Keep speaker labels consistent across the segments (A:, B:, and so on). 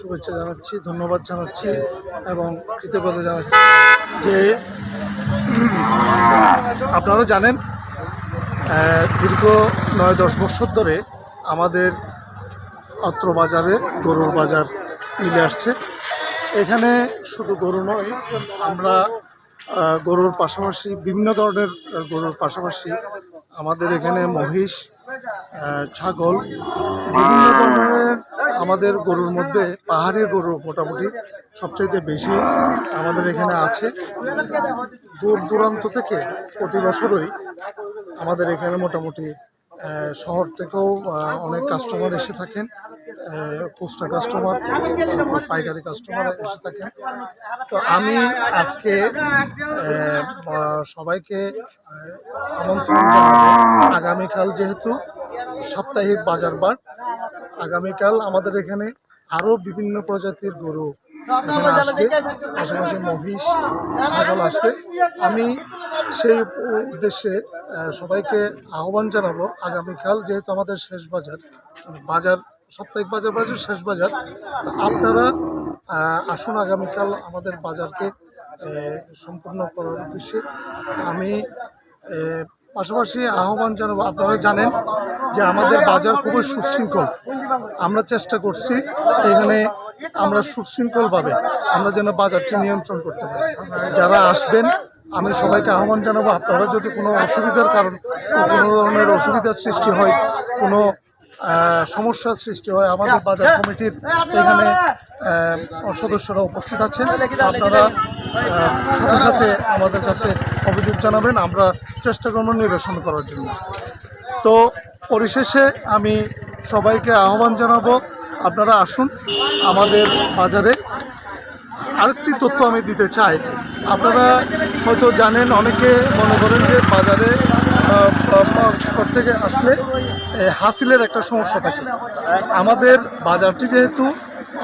A: শুভেচ্ছা জানাচ্ছি, ধন্যবাদ জানাচ্ছি এবং কৃতজ্ঞতা জানাচ্ছি যে আপনারা জানেন দীর্ঘ ৯-১০ বছর ধরে আমাদের অত্র বাজারে গরুর বাজার মিলে আসছে। এখানে শুধু গরু নয়, আমরা গরুর পাশাপাশি বিভিন্ন ধরনের গরুর পাশাপাশি আমাদের এখানে মহিষ, ছাগল, বিভিন্ন ধরনের আমাদের গরুর মধ্যে পাহাড়ি গরু মোটামুটি সবচেয়ে বেশি আমাদের এখানে আছে। দূর দূরান্ত থেকে প্রতি বছরই আমাদের এখানে মোটামুটি শহর থেকেও অনেক কাস্টমার এসে থাকেন, খুচরা কাস্টমার, পাইকারি কাস্টমার এসে থাকেন। তো আমি আজকে সবাইকে আমন্ত্রণ জানাবো, আগামীকাল যেহেতু সাপ্তাহিক বাজার বার, আগামীকাল আমাদের এখানে আরও বিভিন্ন প্রজাতির গরু এখানে আসবে, পাশাপাশি মহিষ, ছাগল আসবে। আমি সেই উদ্দেশ্যে সবাইকে আহ্বান জানাবো, আগামীকাল যেহেতু আমাদের শেষ বাজার সাপ্তাহিক বাজার শেষ বাজার, আপনারা আসুন আগামীকাল আমাদের বাজারকে সম্পূর্ণ করার উদ্দেশ্যে। আমি পাশাপাশি আহ্বান জানাবো, আপনারা জানেন যে আমাদের বাজার খুবই সুশৃঙ্খল। আমরা চেষ্টা করছি এখানে আমরা সুশৃঙ্খলভাবে আমরা যেন বাজারটি নিয়ন্ত্রণ করতে পারি। যারা আসবেন আমি সবাইকে আহ্বান জানাবো, আপনারা যদি কোনো অসুবিধার কারণ কোনো ধরনের অসুবিধার সৃষ্টি হয়, কোনো সমস্যার সৃষ্টি হয়, আমাদের বাজার কমিটির এখানে সদস্যরা উপস্থিত আছেন। আপনারা সাথে সাথে আমাদের কাছে অভিযোগ জানাবেন, আমরা চেষ্টা করব নিরসন করার জন্য। তো পরিশেষে আমি সবাইকে আহ্বান জানাবো, আপনারা আসুন আমাদের বাজারে। আরেকটি তথ্য আমি দিতে চাই, আপনারা হয়তো জানেন, অনেকে মনে করেন যে বাজারে থেকে আসলে হাসিলের একটা সমস্যা থাকে। আমাদের বাজারটি যেহেতু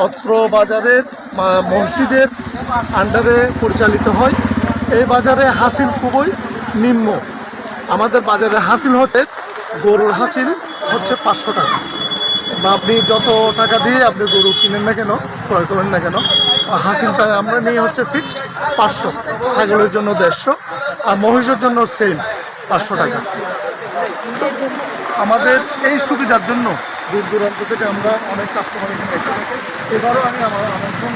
A: অত্র বাজারের মসজিদের আন্ডারে পরিচালিত হয়, এই বাজারে হাসিল খুবই নিম্ন। আমাদের বাজারে হাসিল হতে গরুর হাসিল হচ্ছে 500 টাকা, বা আপনি যত টাকা দিয়ে আপনি গরু কিনেন না কেন, ক্রয় করেন না কেন, হাসিলটা আমরা নিয়ে হচ্ছে ফিক্সড 500, ছাগলের জন্য 150 আর মহিষের জন্য সেম 500 টাকা। আমাদের এই সুবিধার জন্য দূর দূরান্ত থেকে আমরা অনেক কাস্টমার এখানে এসে থাকি। এবারও আমি আমার আমন্ত্রণ